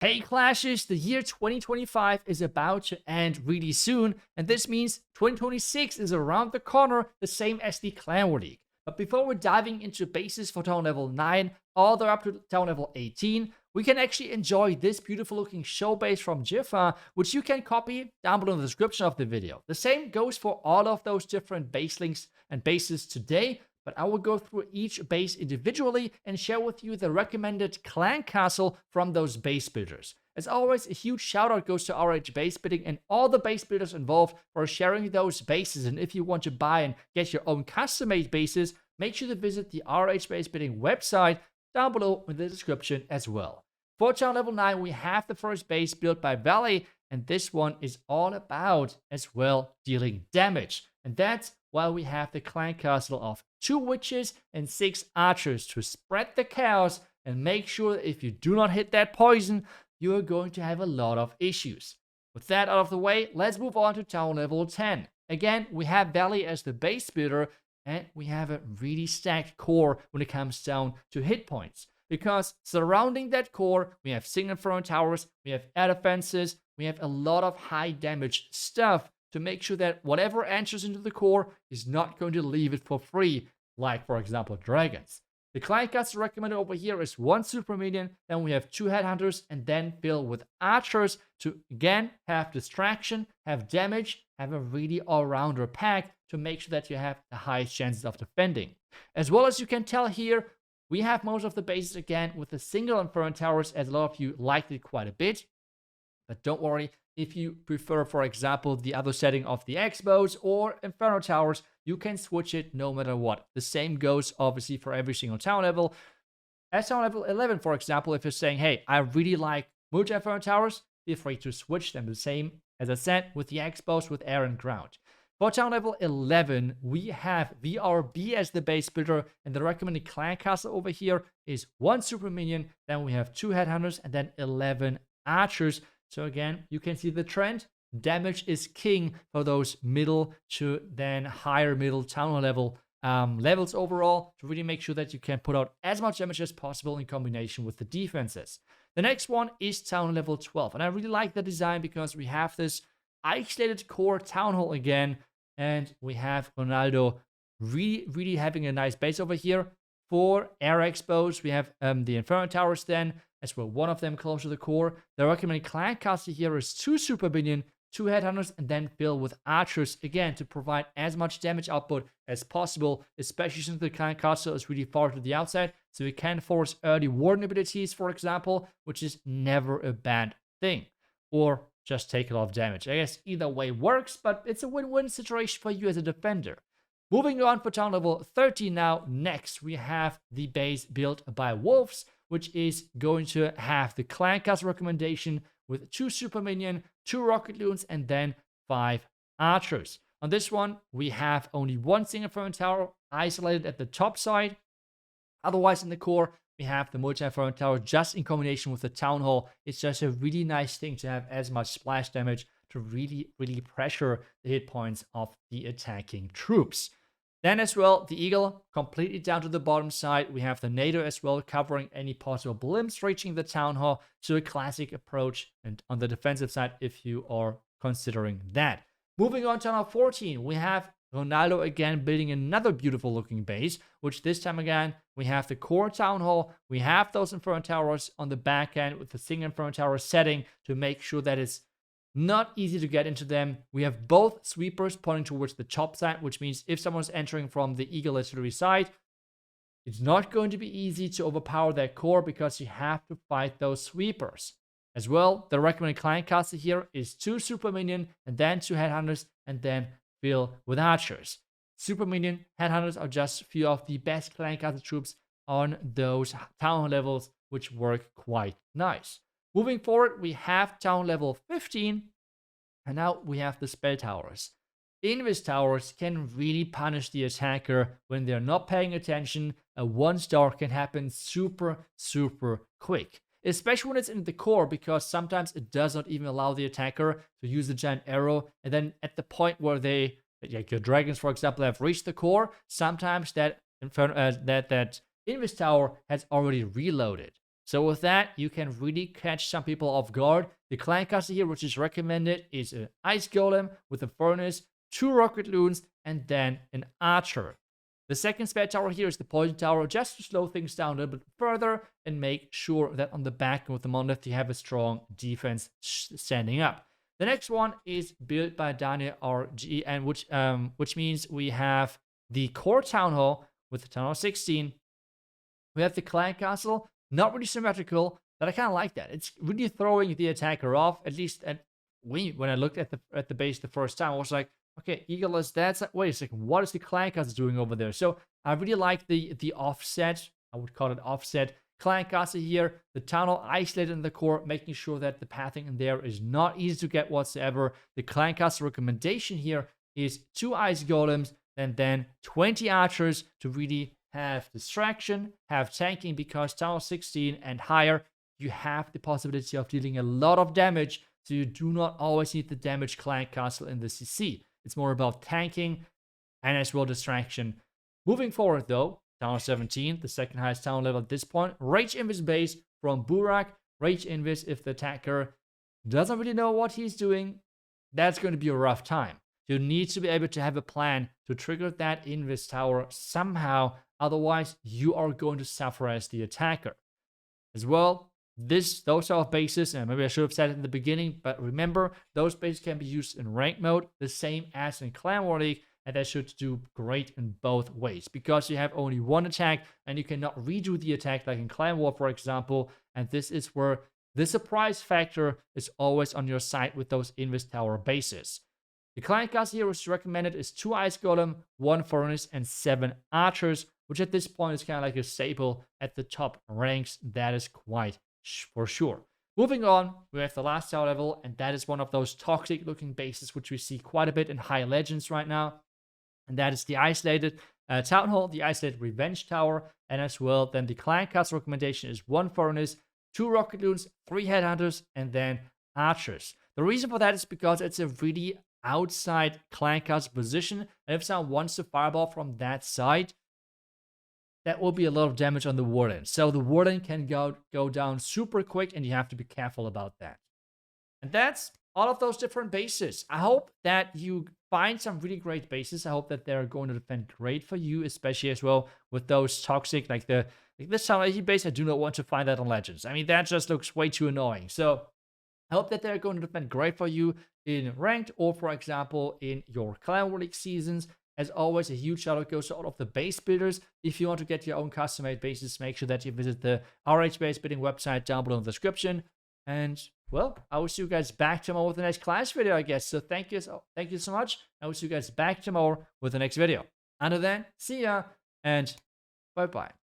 Hey Clashes, the year 2025 is about to end really soon, and this means 2026 is around the corner, the same as the Clan War League. But before we're diving into bases for town level 9 all the way up to town level 18, we can actually enjoy this beautiful looking show base from Jiffa, which you can copy down below in the description of the video. The same goes for all of those different base links and bases today, but I will go through each base individually and share with you the recommended clan castle from those base builders. As always, a huge shout out goes to RH Base Building and all the base builders involved for sharing those bases. And if you want to buy and get your own custom made bases, make sure to visit the RH Base Building website down below in the description as well. For town level 9, we have the first base built by Valley, and this one is all about as well dealing damage. And that's why we have the clan castle of 2 witches and 6 archers to spread the chaos and make sure that if you do not hit that poison, you are going to have a lot of issues. With that out of the way, let's move on to town level 10. Again, we have Valley as the base builder, and we have a really stacked core when it comes down to hit points. Because surrounding that core, we have single inferno towers, we have air defenses, we have a lot of high damage stuff to make sure that whatever enters into the core is not going to leave it for free, like for example dragons. The clan castle recommended over here is 1 super minion, then we have 2 headhunters, and then fill with archers to again have distraction, have damage, have a really all-rounder pack to make sure that you have the highest chances of defending. As well as you can tell here, we have most of the bases again with the single inferno towers, as a lot of you liked it quite a bit. But don't worry, if you prefer, for example, the other setting of the X-bows or Inferno Towers, you can switch it no matter what. The same goes, obviously, for every single town level. At town level 11, for example, if you're saying, hey, I really like multi-Inferno Towers, feel free to switch them. The same, as I said, with the X-bows, with air and ground. For town level 11, we have VRB as the base builder, and the recommended clan castle over here is 1 super minion, then we have 2 headhunters, and then 11 archers. So again, you can see the trend. Damage is king for those middle to then higher middle town level levels overall to really make sure that you can put out as much damage as possible in combination with the defenses. The next one is town level 12. And I really like the design because we have this isolated core town hall again. And we have Ronaldo really having a nice base over here. For air expos, we have the Inferno Towers then, as well, one of them close to the core. The recommended clan castle here is 2 super minion, 2 headhunters, and then fill with archers, again, to provide as much damage output as possible, especially since the clan castle is really far to the outside, so we can force early warden abilities, for example, which is never a bad thing. Or just take a lot of damage. I guess either way works, but it's a win-win situation for you as a defender. Moving on for town level 13 now, next we have the base built by Wolves, which is going to have the clan castle recommendation with 2 super minion, 2 rocket loons, and then 5 archers. On this one, we have only 1 single inferno tower isolated at the top side. Otherwise, in the core, we have the multi-inferno tower just in combination with the town hall. It's just a really nice thing to have as much splash damage to really pressure the hit points of the attacking troops. Then as well, the Eagle, completely down to the bottom side. We have the NATO as well, covering any possible blimps reaching the Town Hall. So a classic approach, and on the defensive side, if you are considering that. Moving on to Town Hall 14, we have Ronaldo again building another beautiful looking base, which this time again, we have the core Town Hall. We have those Inferno Towers on the back end with the single Inferno Tower setting to make sure that it's not easy to get into them. We have both sweepers pointing towards the top side, which means if someone's entering from the Eagle artillery side, it's not going to be easy to overpower their core because you have to fight those sweepers. As well, the recommended clan castle here is 2 super minion, and then 2 headhunters, and then fill with archers. Super minion, headhunters are just a few of the best clan castle troops on those town levels, which work quite nice. Moving forward, we have town level 15, and now we have the spell towers. Invis towers can really punish the attacker when they're not paying attention. A 1-star can happen super quick, especially when it's in the core, because sometimes it does not even allow the attacker to use the giant arrow, and then at the point where they, like your dragons for example, have reached the core, sometimes that Invis tower has already reloaded. So with that, you can really catch some people off guard. The clan castle here, which is recommended, is an ice golem with a furnace, 2 rocket loons, and then an archer. The second spare tower here is the poison tower, just to slow things down a little bit further and make sure that on the back with the monolith you have a strong defense standing up. The next one is built by Daniel RG, and which means we have the core town hall with the town hall 16. We have the clan castle, not really symmetrical, but I kind of like that. It's really throwing the attacker off. At least when I looked at the base the first time, I was like, okay, Eagle is that. Wait a second, what is the clan castle doing over there? So I really like the offset. I would call it offset clan castle here. The town hall isolated in the core, making sure that the pathing in there is not easy to get whatsoever. The clan castle recommendation here is 2 ice golems and then 20 archers to really have distraction, have tanking, because town hall 16 and higher, you have the possibility of dealing a lot of damage. So you do not always need the damage clan castle in the CC. It's more about tanking and as well distraction. Moving forward though, town hall 17, the second highest town level at this point. Rage Invis base from Burak. Rage Invis, if the attacker doesn't really know what he's doing, that's going to be a rough time. You need to be able to have a plan to trigger that Invis tower somehow. Otherwise, you are going to suffer as the attacker. As well, those sort of bases, and maybe I should have said it in the beginning, but remember, those bases can be used in rank mode, the same as in Clan War League, and that should do great in both ways, because you have only one attack, and you cannot redo the attack like in Clan War, for example, and this is where the surprise factor is always on your side with those Invis tower bases. The clan castle here is recommended is 2 ice golem, 1 furnace, and 7 archers, which at this point is kind of like a staple at the top ranks. That is quite for sure. Moving on, we have the last tower level, and that is one of those toxic looking bases which we see quite a bit in high legends right now. And that is the isolated town hall, the isolated revenge tower, and as well then the clan castle recommendation is 1 furnace, 2 rocket loons, 3 headhunters, and then archers. The reason for that is because it's a really outside clan castle position, and if someone wants to fireball from that side, that will be a lot of damage on the warden. So the warden can go down super quick, and you have to be careful about that. And that's all of those different bases. I hope that you find some really great bases. I hope that they're going to defend great for you, especially as well with those toxic, like this town base. I do not want to find that on Legends. I mean, that just looks way too annoying. So I hope that they're going to defend great for you in ranked, or for example in your Clan War League seasons. As always, a huge shout out goes to all of the base builders. If you want to get your own custom made bases, make sure that you visit the RH Base Building website down below in the description. And well, I will see you guys back tomorrow with the next class video, I guess. So thank you so much. I will see you guys back tomorrow with the next video. Until then, see ya and bye bye.